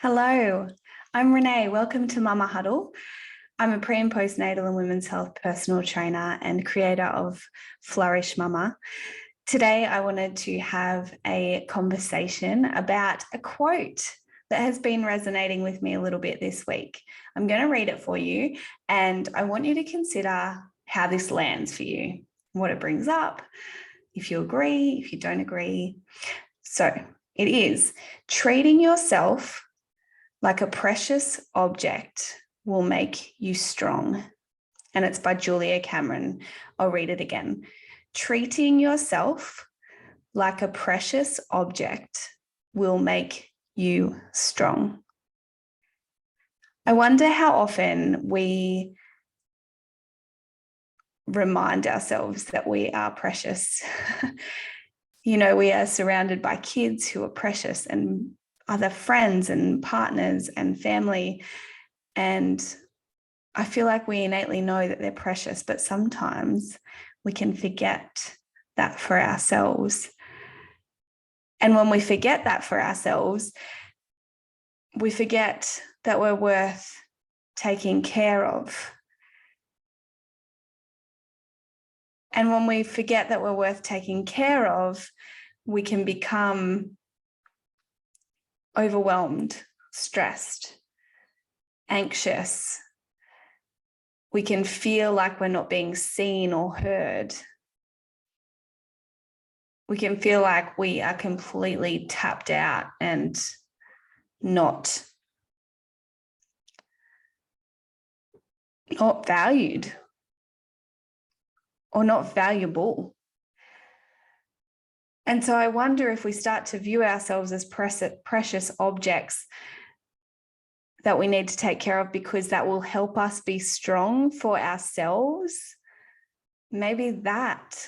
Hello, I'm Renee. Welcome to Mama Huddle. I'm a pre and postnatal and women's health personal trainer and creator of Flourish Mama. Today, I wanted to have a conversation about a quote that has been resonating with me a little bit this week. I'm going to read it for you, and I want you to consider how this lands for you, what it brings up, if you agree, if you don't agree. So it is treating yourself like a precious object will make you strong. And it's by Julia Cameron. I'll read it again. Treating yourself like a precious object will make you strong. I wonder how often we remind ourselves that we are precious. We are surrounded by kids who are precious and other friends and partners and family. And I feel like we innately know that they're precious, but sometimes we can forget that for ourselves. And when we forget that for ourselves, we forget that we're worth taking care of. And when we forget that we're worth taking care of, we can become overwhelmed, stressed, anxious. We can feel like we're not being seen or heard. We can feel like we are completely tapped out and not valued or not valuable. And so I wonder if we start to view ourselves as precious objects that we need to take care of because that will help us be strong for ourselves, maybe that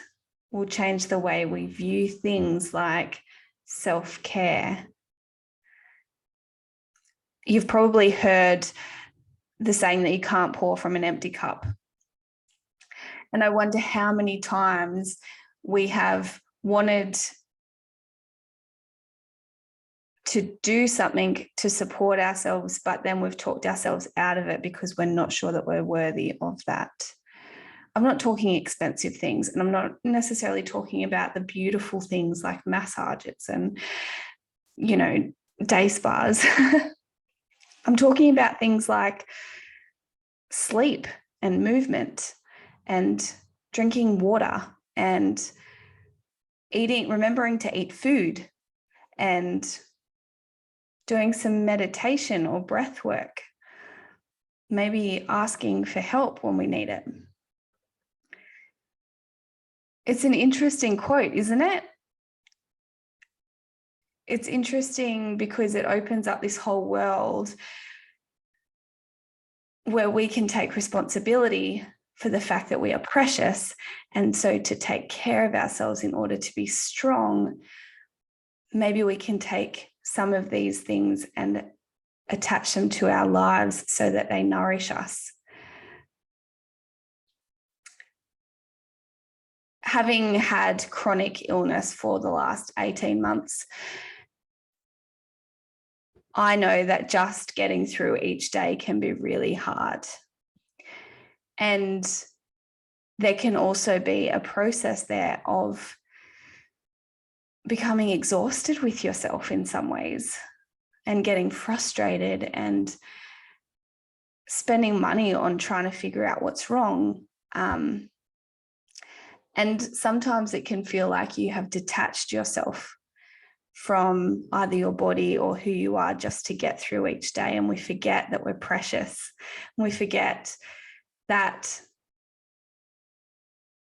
will change the way we view things like self-care. You've probably heard the saying that you can't pour from an empty cup. And I wonder how many times we have wanted to do something to support ourselves, but then we've talked ourselves out of it because we're not sure that we're worthy of that. I'm not talking expensive things, and I'm not necessarily talking about the beautiful things like massages and, day spas. I'm talking about things like sleep and movement and drinking water and remembering to eat food and doing some meditation or breath work, maybe asking for help when we need it. It's an interesting quote, isn't it? It's interesting because it opens up this whole world where we can take responsibility for the fact that we are precious. And so to take care of ourselves in order to be strong, maybe we can take some of these things and attach them to our lives so that they nourish us. Having had chronic illness for the last 18 months, I know that just getting through each day can be really hard. And there can also be a process there of becoming exhausted with yourself in some ways and getting frustrated and spending money on trying to figure out what's wrong. And sometimes it can feel like you have detached yourself from either your body or who you are just to get through each day. And we forget that we're precious. And we forget that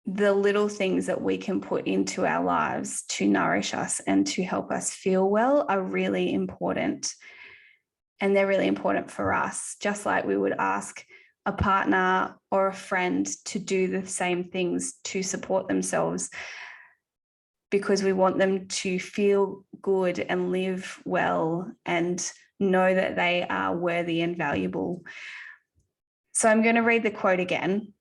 the little things that we can put into our lives to nourish us and to help us feel well are really important. And they're really important for us, just like we would ask a partner or a friend to do the same things to support themselves, because we want them to feel good and live well and know that they are worthy and valuable. So I'm going to read the quote again.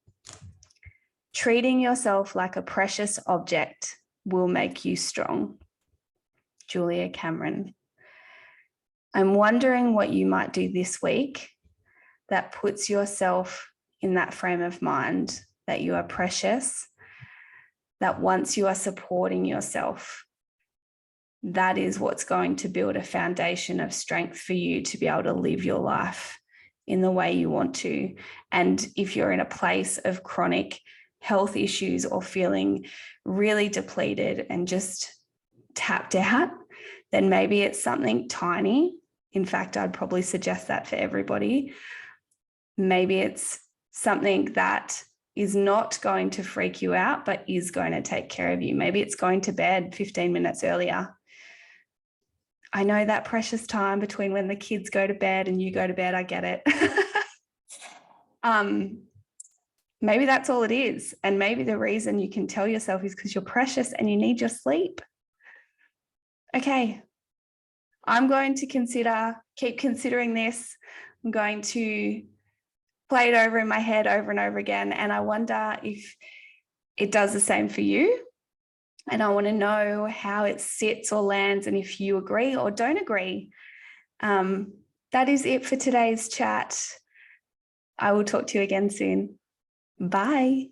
Treating yourself like a precious object will make you strong. Julia Cameron. I'm wondering what you might do this week that puts yourself in that frame of mind that you are precious, that once you are supporting yourself, that is what's going to build a foundation of strength for you to be able to live your life in the way you want to. And if you're in a place of chronic health issues or feeling really depleted and just tapped out, then maybe it's something tiny. In fact, I'd probably suggest that for everybody. Maybe it's something that is not going to freak you out, but is going to take care of you. Maybe it's going to bed 15 minutes earlier. I know that precious time between when the kids go to bed and you go to bed, I get it. Maybe that's all it is. And maybe the reason you can tell yourself is because you're precious and you need your sleep. Okay, I'm going to keep considering this. I'm going to play it over in my head over and over again. And I wonder if it does the same for you. And I want to know how it sits or lands and if you agree or don't agree. That is it for today's chat. I will talk to you again soon. Bye.